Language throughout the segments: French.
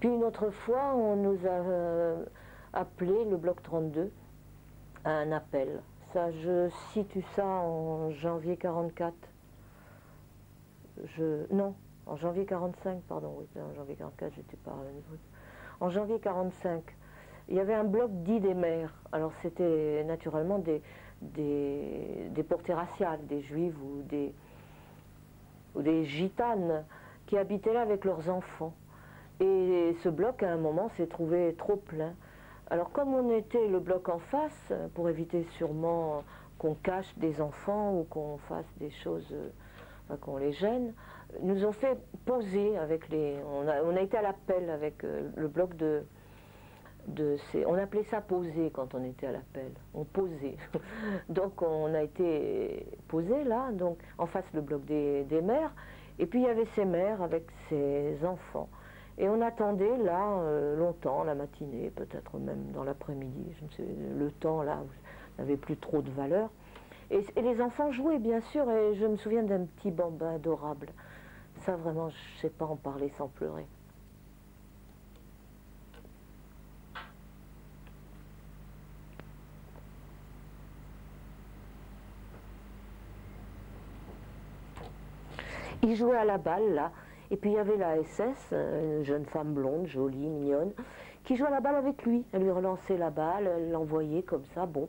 Puis une autre fois, on nous a appelé, le bloc 32, à un appel. Ça, je situe ça en janvier 44. Non, en janvier 45, pardon, oui, en janvier 44, j'étais pas à niveau. En janvier 45, il y avait un bloc dit des mères. Alors c'était naturellement des portées raciales, des juives ou des gitanes qui habitaient là avec leurs enfants. Et ce bloc, à un moment, s'est trouvé trop plein. Alors comme on était le bloc en face, pour éviter sûrement qu'on cache des enfants ou qu'on fasse des choses, qu'on les gêne, nous ont fait poser avec les... On a été à l'appel avec le bloc on appelait ça poser quand on était à l'appel, on posait. Donc on a été posé là, donc en face le bloc des mères, et puis il y avait ces mères avec ses enfants. Et on attendait là longtemps, la matinée, peut-être même dans l'après-midi, je ne sais, le temps là n'avait plus trop de valeur. Et les enfants jouaient bien sûr, et je me souviens d'un petit bambin adorable. Ça vraiment, je ne sais pas en parler sans pleurer. Il jouait à la balle là, et puis il y avait la SS, une jeune femme blonde, jolie, mignonne, qui jouait à la balle avec lui. Elle lui relançait la balle, elle l'envoyait comme ça, bon.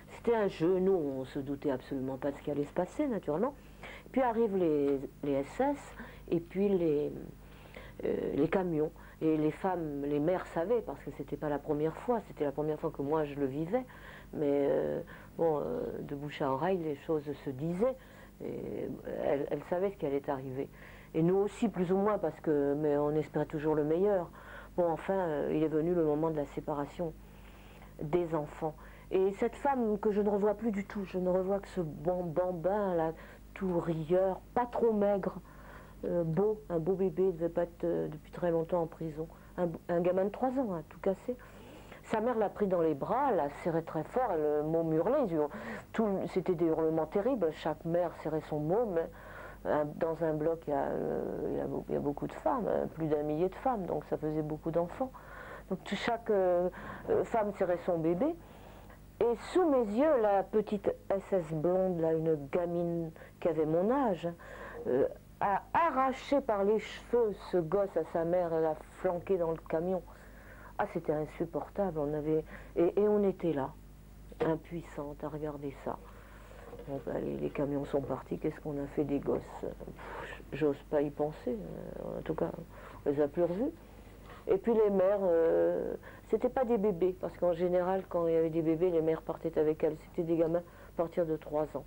C'était un jeu, nous on se doutait absolument pas de ce qui allait se passer naturellement. Puis arrivent les SS et puis les camions. Et les femmes, les mères savaient, parce que c'était pas la première fois, c'était la première fois que moi je le vivais. Mais bon, de bouche à oreille, les choses se disaient. Et elles savaient ce qui allait arriver. Et nous aussi, plus ou moins, mais on espérait toujours le meilleur. Bon, enfin, il est venu le moment de la séparation des enfants. Et cette femme que je ne revois plus du tout, je ne revois que ce bambin là, tout rieur, pas trop maigre, beau, un beau bébé, il devait pas être depuis très longtemps en prison. Un gamin de 3 ans, hein, tout cassé. Sa mère l'a pris dans les bras, l'a serré très fort, elle murmulait. C'était des hurlements terribles, chaque mère serrait son môme. Dans un bloc, il y a beaucoup de femmes, plus d'1 millier de femmes, donc ça faisait beaucoup d'enfants. Donc chaque femme serrait son bébé. Et sous mes yeux, la petite SS blonde, là, une gamine qui avait mon âge, a arraché par les cheveux ce gosse à sa mère et l'a flanqué dans le camion. Ah, c'était insupportable, et on était là, impuissante à regarder ça. Bon, ben, les camions sont partis, qu'est-ce qu'on a fait des gosses? J'ose pas y penser, en tout cas, on les a plus revus. Et puis les mères, c'était pas des bébés, parce qu'en général, quand il y avait des bébés, les mères partaient avec elles. C'était des gamins à partir de 3 ans.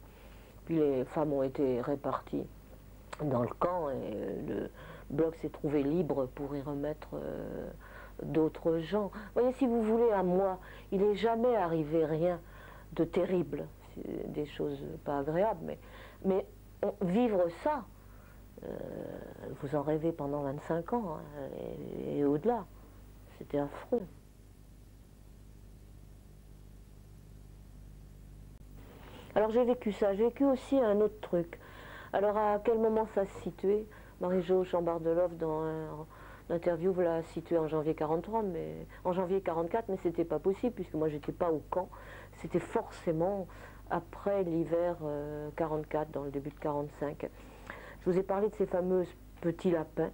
Puis les femmes ont été réparties dans le camp, et le bloc s'est trouvé libre pour y remettre d'autres gens. Vous voyez, si vous voulez, à moi, il n'est jamais arrivé rien de terrible. Des choses pas agréables, mais vivre ça, vous en rêvez pendant 25 ans, hein, et au-delà. C'était affreux. Alors j'ai vécu ça, j'ai vécu aussi un autre truc. Alors à quel moment ça se situait? Marie-Jo Chambard-Delhomme, dans l'interview, vous l'a situé en janvier 43, en janvier 44, mais c'était pas possible, puisque moi j'étais pas au camp. C'était forcément après l'hiver 44, dans le début de 45. Je vous ai parlé de ces fameuses petits lapins.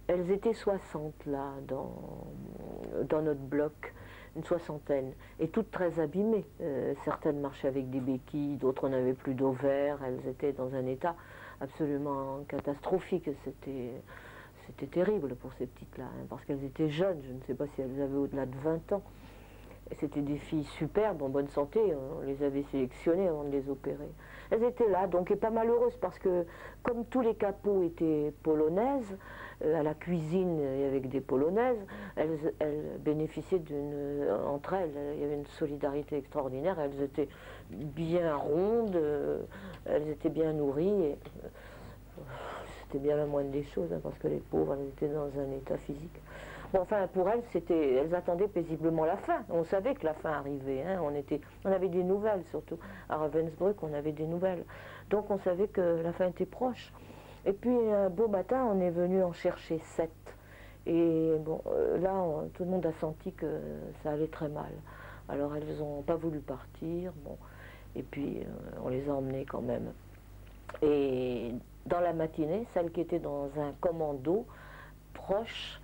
Elles étaient 60 là, dans notre bloc, une soixantaine, et toutes très abîmées. Certaines marchaient avec des béquilles, d'autres n'avaient plus d'ovaires, elles étaient dans un état absolument catastrophique. C'était terrible pour ces petites-là, hein, parce qu'elles étaient jeunes, je ne sais pas si elles avaient au-delà de 20 ans. C'était des filles superbes, en bonne santé, on les avait sélectionnées avant de les opérer. Elles étaient là, donc, et pas malheureuses, parce que comme tous les capots étaient polonaises, à la cuisine et avec des polonaises, elles bénéficiaient entre elles, il y avait une solidarité extraordinaire, elles étaient bien rondes, elles étaient bien nourries, et c'était bien la moindre des choses, hein, parce que les pauvres, elles étaient dans un état physique. Bon, enfin, pour elles, elles attendaient paisiblement la fin. On savait que la fin arrivait. Hein. On avait des nouvelles, surtout. À Ravensbrück, on avait des nouvelles. Donc, on savait que la fin était proche. Et puis, un beau matin, on est venu en chercher 7. Et bon, là, tout le monde a senti que ça allait très mal. Alors elles n'ont pas voulu partir, bon, et puis on les a emmenées quand même. Et dans la matinée, celles qui étaient dans un commando proche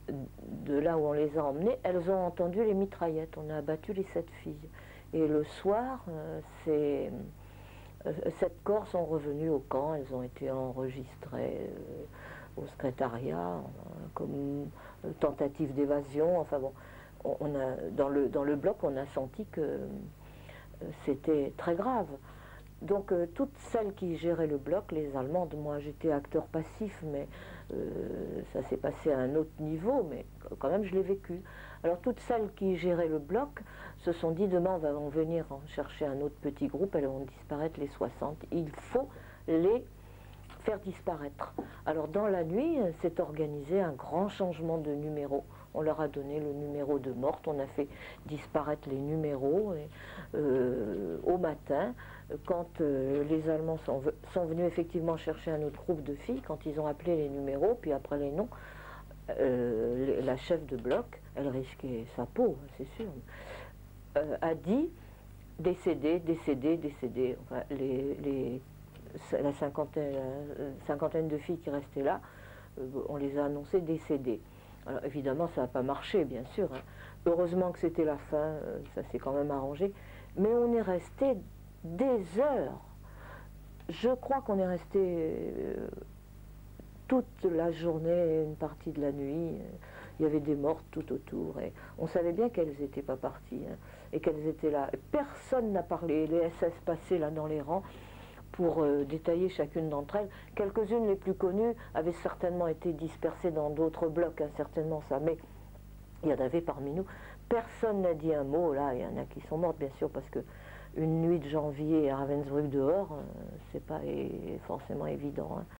de là où on les a emmenées, elles ont entendu les mitraillettes. On a abattu les 7 filles. Et le soir, ces 7 corps sont revenus au camp. Elles ont été enregistrées au secrétariat comme tentative d'évasion. Enfin bon, dans le bloc, on a senti que c'était très grave. Donc toutes celles qui géraient le bloc, les Allemandes, moi j'étais acteur passif, mais ça s'est passé à un autre niveau, mais quand même je l'ai vécu. Alors toutes celles qui géraient le bloc se sont dit demain on va venir en chercher un autre petit groupe, elles vont disparaître les 60. Il faut les faire disparaître. Alors dans la nuit, s'est organisé un grand changement de numéro. On leur a donné le numéro de morte, on a fait disparaître les numéros. Et, au matin, quand les Allemands sont venus effectivement chercher un autre groupe de filles, quand ils ont appelé les numéros, puis après les noms, la chef de bloc, elle risquait sa peau, c'est sûr, a dit décédé, décédé, décédé. Enfin, la cinquantaine de filles qui restaient là, on les a annoncées décédées. Alors évidemment, ça n'a pas marché, bien sûr, hein. Heureusement que c'était la fin, ça s'est quand même arrangé. Mais on est resté des heures. Je crois qu'on est resté toute la journée, une partie de la nuit. Il y avait des mortes tout autour. Et on savait bien qu'elles n'étaient pas parties, hein, et qu'elles étaient là. Personne n'a parlé. Les SS passaient là dans les rangs pour détailler chacune d'entre elles. Quelques-unes, les plus connues, avaient certainement été dispersées dans d'autres blocs, hein, certainement ça, mais il y en avait parmi nous. Personne n'a dit un mot, là, il y en a qui sont mortes, bien sûr, parce que une nuit de janvier à Ravensbrück dehors, c'est pas forcément évident, hein.